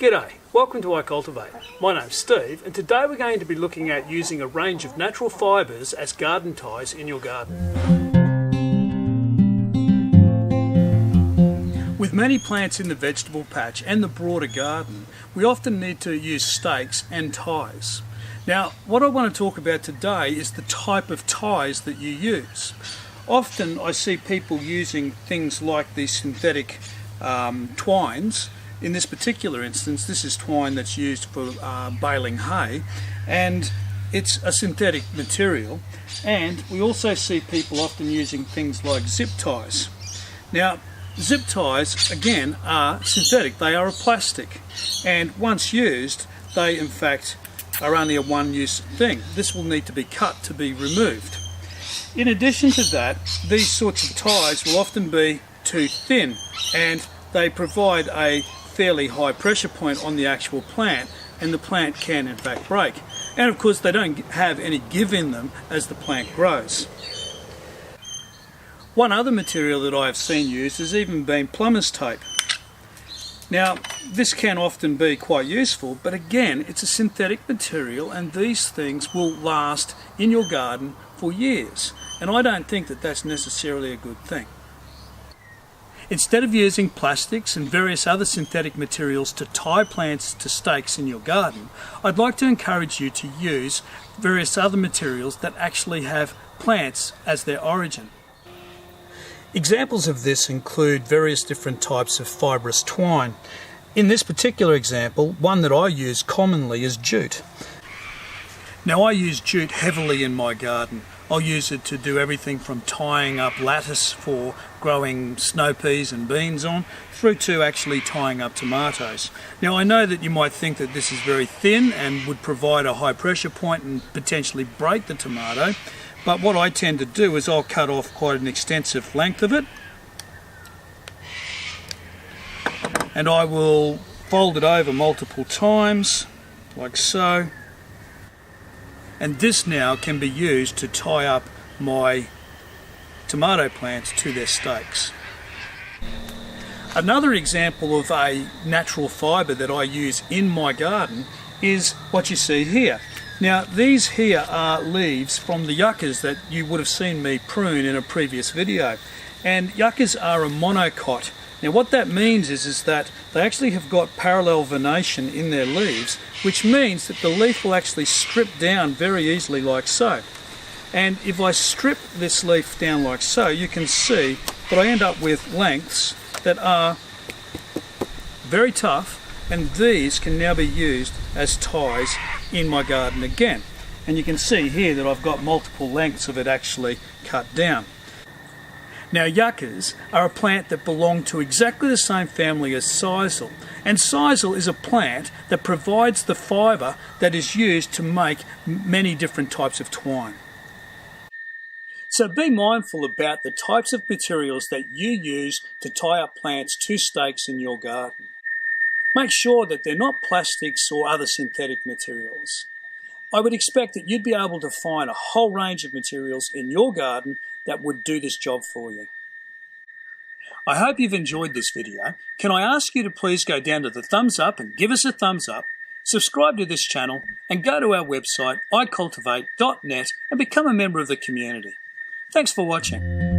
G'day, welcome to iCULTIVATE. My name's Steve, and today we're going to be looking at using a range of natural fibres as garden ties in your garden. With many plants in the vegetable patch and the broader garden, we often need to use stakes and ties. Now, what I want to talk about today is the type of ties that you use. Often I see people using things like these synthetic twines. In this particular instance, this is twine that's used for baling hay, and it's a synthetic material. And we also see people often using things like zip ties. Now, zip ties, again, are synthetic. They are a plastic, and once used, they in fact are only a one-use thing. This will need to be cut to be removed. In addition to that, these sorts of ties will often be too thin, and they provide a fairly high pressure point on the actual plant, and the plant can in fact break. And of course they don't have any give in them as the plant grows. One other material that I have seen used has even been plumber's tape. Now, this can often be quite useful, but again, it's a synthetic material, and these things will last in your garden for years, and I don't think that that's necessarily a good thing. Instead of using plastics and various other synthetic materials to tie plants to stakes in your garden, I'd like to encourage you to use various other materials that actually have plants as their origin. Examples of this include various different types of fibrous twine. In this particular example, one that I use commonly is jute. Now, I use jute heavily in my garden. I'll use it to do everything from tying up lattice for growing snow peas and beans on, through to actually tying up tomatoes. Now, I know that you might think that this is very thin and would provide a high pressure point and potentially break the tomato, but what I tend to do is I'll cut off quite an extensive length of it, and I will fold it over multiple times, like so. And this now can be used to tie up my tomato plants to their stakes. Another example of a natural fibre that I use in my garden is what you see here. Now, these here are leaves from the yuccas that you would have seen me prune in a previous video. And yuccas are a monocot. Now, what that means is that they actually have got parallel venation in their leaves, which means that the leaf will actually strip down very easily like so. And if I strip this leaf down like so, you can see that I end up with lengths that are very tough, and these can now be used as ties in my garden again. And you can see here that I've got multiple lengths of it actually cut down. Now, yuccas are a plant that belong to exactly the same family as sisal, and sisal is a plant that provides the fibre that is used to make many different types of twine. So be mindful about the types of materials that you use to tie up plants to stakes in your garden. Make sure that they're not plastics or other synthetic materials. I would expect that you'd be able to find a whole range of materials in your garden that would do this job for you. I hope you've enjoyed this video. Can I ask you to please go down to the thumbs up and give us a thumbs up, subscribe to this channel, and go to our website iCULTIVATE.net and become a member of the community. Thanks for watching.